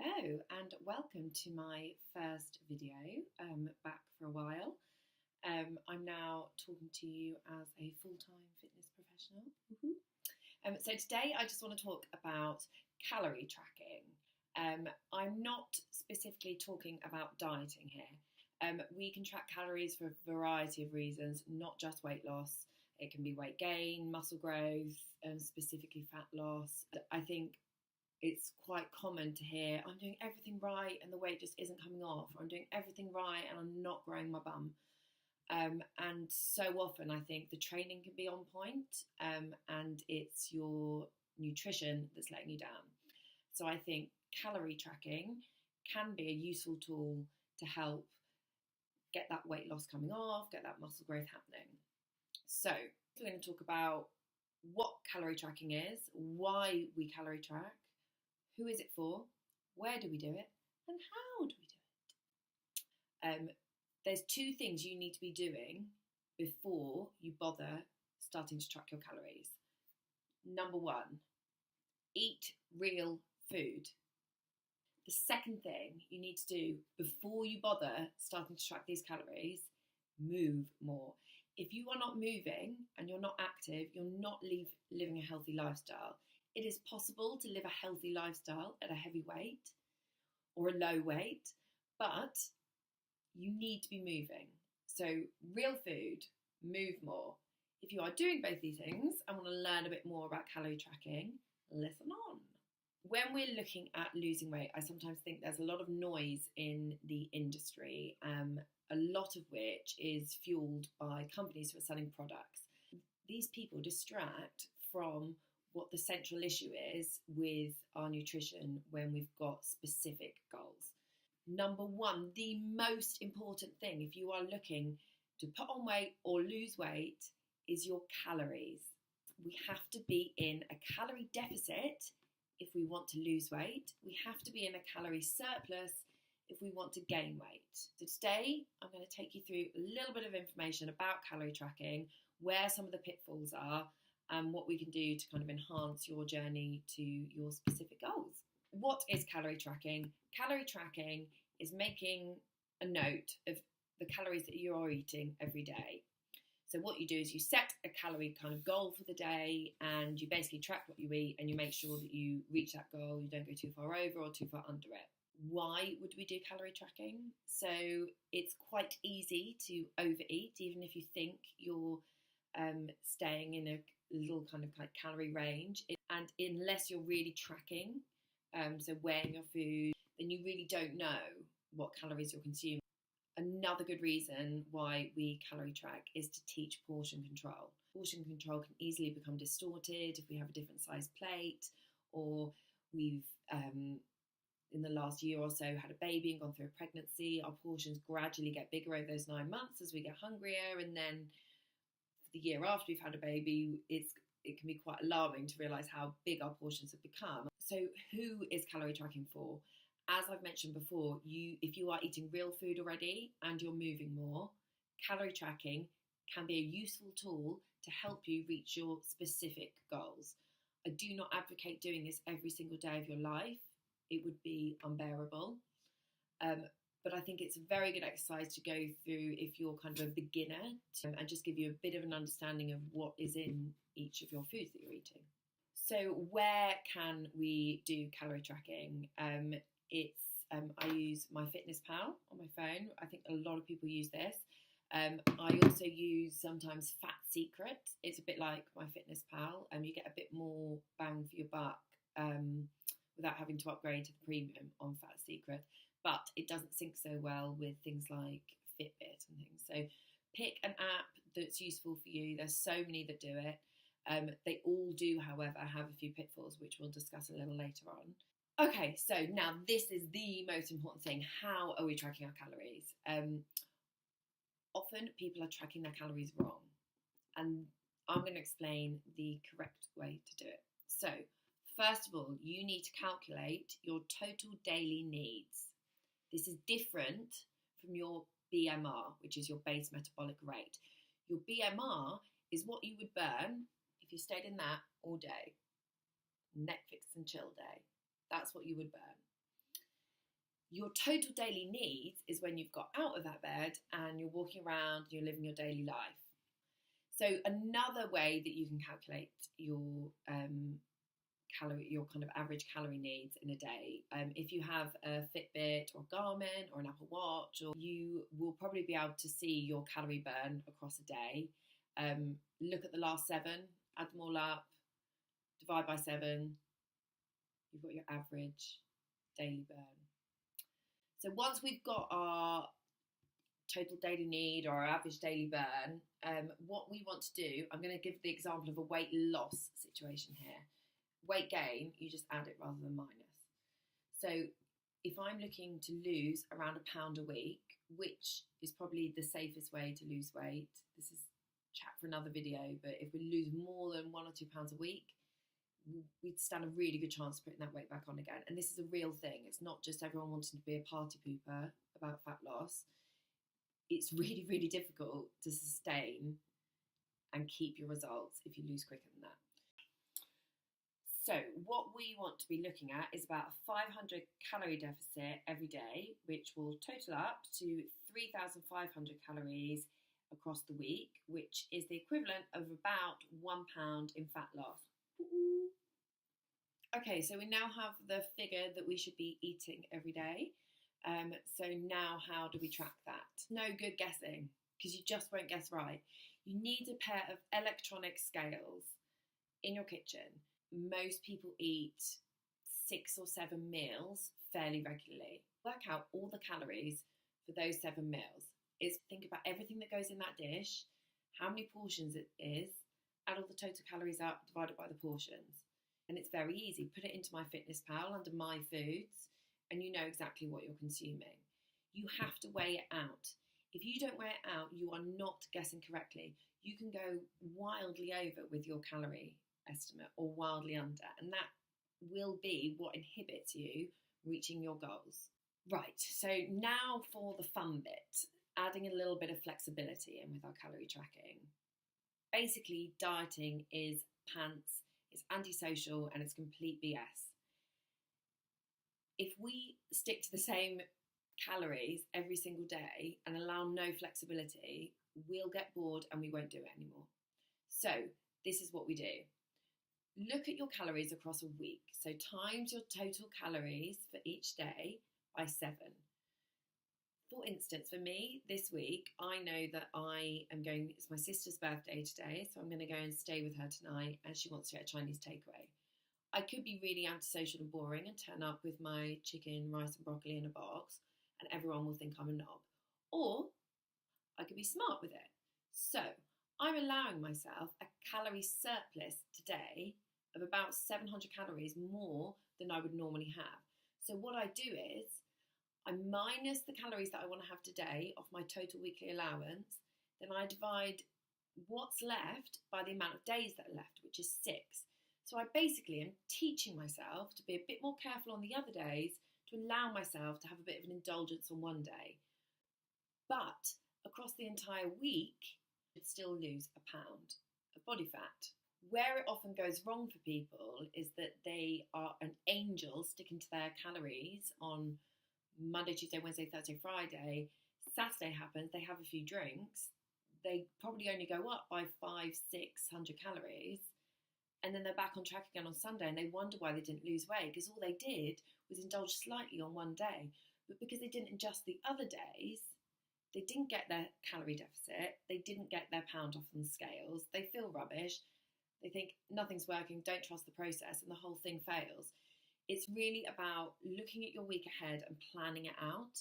Hello and welcome to my first video, back for a while. I'm now talking to you as a full-time fitness professional. So today I just want to talk about calorie tracking. I'm not specifically talking about dieting here. We can track calories for a variety of reasons, not just weight loss. It can be weight gain, muscle growth, specifically fat loss. I think it's quite common to hear, I'm doing everything right and the weight just isn't coming off, or I'm doing everything right and I'm not growing my bum. And so often I think the training can be on point, and it's your nutrition that's letting you down. So I think calorie tracking can be a useful tool to help get that weight loss coming off, get that muscle growth happening. So we're going to talk about what calorie tracking is, why we calorie track, who is it for, where do we do it, and how do we do it? There's two things you need to be doing before you bother starting to track your calories. Number one, eat real food. The second thing you need to do before you bother starting to track these calories, move more. If you are not moving and you're not active, you're not living a healthy lifestyle. It is possible to live a healthy lifestyle at a heavy weight or a low weight, but you need to be moving. So real food, move more. If you are doing both these things and want to learn a bit more about calorie tracking, listen on. When we're looking at losing weight, I sometimes think there's a lot of noise in the industry, a lot of which is fueled by companies who are selling products. These people distract from what the central issue is with our nutrition when we've got specific goals. Number one, the most important thing if you are looking to put on weight or lose weight is your calories. We have to be in a calorie deficit if we want to lose weight. We have to be in a calorie surplus if we want to gain weight. So today I'm going to take you through a little bit of information about calorie tracking, where some of the pitfalls are, and what we can do to kind of enhance your journey to your specific goals. What is calorie tracking? Calorie tracking is making a note of the calories that you are eating every day. So what you do is you set a calorie kind of goal for the day, and you basically track what you eat and you make sure that you reach that goal. You don't go too far over or too far under it. Why would we do calorie tracking? So it's quite easy to overeat, even if you think you're staying in a little kind of calorie range, and unless you're really tracking, so weighing your food, then you really don't know what calories you're consuming. Another good reason why we calorie track is to teach portion control. Portion control can easily become distorted if we have a different size plate, or we've in the last year or so had a baby and gone through a pregnancy. Our portions gradually get bigger over those 9 months as we get hungrier, and then the year after we've had a baby, it can be quite alarming to realise how big our portions have become. So who is calorie tracking for? As I've mentioned before, if you are eating real food already and you're moving more, calorie tracking can be a useful tool to help you reach your specific goals. I do not advocate doing this every single day of your life. It would be unbearable. But I think it's a very good exercise to go through if you're kind of a beginner, and just give you a bit of an understanding of what is in each of your foods that you're eating. So where can we do calorie tracking? I use MyFitnessPal on my phone. I think a lot of people use this. I also use sometimes Fat Secret. It's a bit like MyFitnessPal, and you get a bit more bang for your buck without having to upgrade to the premium on Fat Secret. But it doesn't sync so well with things like Fitbit and things. So pick an app that's useful for you. There's so many that do it. They all do, however, have a few pitfalls, which we'll discuss a little later on. Okay, so now this is the most important thing. How are we tracking our calories? Often people are tracking their calories wrong, and I'm going to explain the correct way to do it. So first of all, you need to calculate your total daily needs. This is different from your BMR, which is your base metabolic rate. Your BMR is what you would burn if you stayed in that all day. Netflix and chill day. That's what you would burn. Your total daily needs is when you've got out of that bed and you're walking around, you're living your daily life. So another way that you can calculate your your kind of average calorie needs in a day, if you have a Fitbit or Garmin or an Apple Watch, or you will probably be able to see your calorie burn across a day. Look at the last 7, add them all up, divide by 7, you've got your average daily burn. So once we've got our total daily need or our average daily burn, what we want to do, I'm going to give the example of a weight loss situation here. Weight gain, you just add it rather than minus. So if I'm looking to lose around £1 a week, which is probably the safest way to lose weight, this is chat for another video, but if we lose more than £1 or £2 a week, we'd stand a really good chance of putting that weight back on again. And this is a real thing. It's not just everyone wanting to be a party pooper about fat loss. It's really, really difficult to sustain and keep your results if you lose quicker than that. So what we want to be looking at is about a 500 calorie deficit every day, which will total up to 3,500 calories across the week, which is the equivalent of about £1 in fat loss. Okay, so we now have the figure that we should be eating every day. So now how do we track that? No good guessing, because you just won't guess right. You need a pair of electronic scales in your kitchen. Most people eat 6 or 7 meals fairly regularly. Work out all the calories for those 7 meals. Think about everything that goes in that dish, how many portions it is, add all the total calories up, divide it by the portions. And it's very easy. Put it into MyFitnessPal under My Foods, and you know exactly what you're consuming. You have to weigh it out. If you don't weigh it out, you are not guessing correctly. You can go wildly over with your calorie estimate or wildly under, and that will be what inhibits you reaching your goals. Right, so now for the fun bit, adding a little bit of flexibility in with our calorie tracking. Basically, dieting is pants, it's antisocial, and it's complete BS. If we stick to the same calories every single day and allow no flexibility, we'll get bored and we won't do it anymore. So this is what we do. Look at your calories across a week. So times your total calories for each day by 7. For instance, for me this week, I know that it's my sister's birthday today, so I'm going to go and stay with her tonight, and she wants to get a Chinese takeaway. I could be really antisocial and boring and turn up with my chicken, rice and broccoli in a box, and everyone will think I'm a knob. Or I could be smart with it. So I'm allowing myself a calorie surplus today of about 700 calories more than I would normally have. So what I do is I minus the calories that I want to have today off my total weekly allowance, then I divide what's left by the amount of days that are left, which is 6. So I basically am teaching myself to be a bit more careful on the other days, to allow myself to have a bit of an indulgence on one day. But across the entire week, I'd still lose £1 of body fat. Where it often goes wrong for people is that they are an angel sticking to their calories on Monday, Tuesday, Wednesday, Thursday, Friday. Saturday happens, they have a few drinks, they probably only go up by 500-600 calories, and then they're back on track again on Sunday, and they wonder why they didn't lose weight, because all they did was indulge slightly on one day. But because they didn't adjust the other days, they didn't get their calorie deficit, they didn't get their pound off on the scales, they feel rubbish, they think nothing's working, don't trust the process, and the whole thing fails. It's really about looking at your week ahead and planning it out.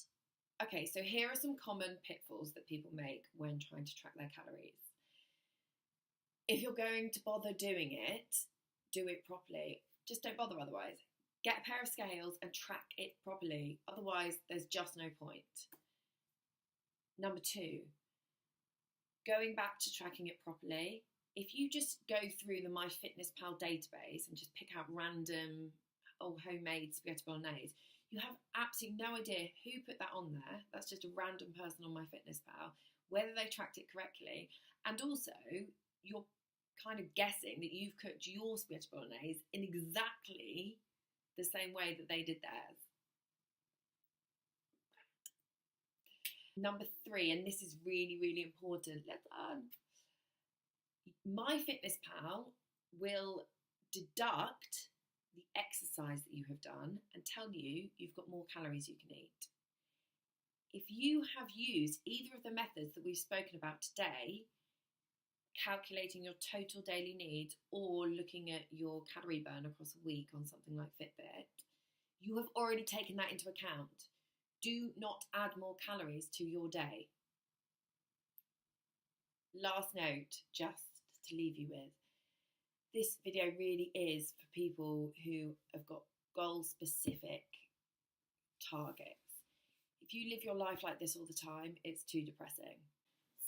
Okay, so here are some common pitfalls that people make when trying to track their calories. If you're going to bother doing it, do it properly. Just don't bother otherwise. Get a pair of scales and track it properly. Otherwise, there's just no point. Number 2, going back to tracking it properly. If you just go through the MyFitnessPal database and just pick out random homemade spaghetti bolognese, you have absolutely no idea who put that on there. That's just a random person on MyFitnessPal, whether they tracked it correctly. And also, you're kind of guessing that you've cooked your spaghetti bolognese in exactly the same way that they did theirs. Number 3, and this is really, really important, MyFitnessPal will deduct the exercise that you have done and tell you you've got more calories you can eat. If you have used either of the methods that we've spoken about today, calculating your total daily needs or looking at your calorie burn across a week on something like Fitbit, you have already taken that into account. Do not add more calories to your day. Last note, just to leave you with, this video really is for people who have got goal-specific targets. If you live your life like this all the time, it's too depressing.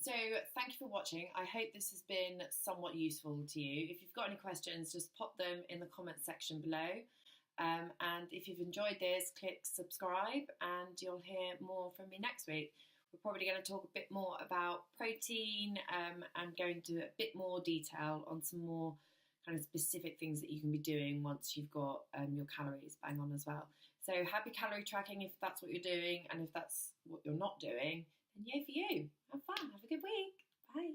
So thank you for watching. I hope this has been somewhat useful to you. If you've got any questions, just pop them in the comments section below. And if you've enjoyed this, click subscribe and you'll hear more from me next week. We're probably going to talk a bit more about protein and go into a bit more detail on some more kind of specific things that you can be doing once you've got your calories bang on as well. So happy calorie tracking if that's what you're doing, and if that's what you're not doing, then yay for you. Have fun. Have a good week. Bye.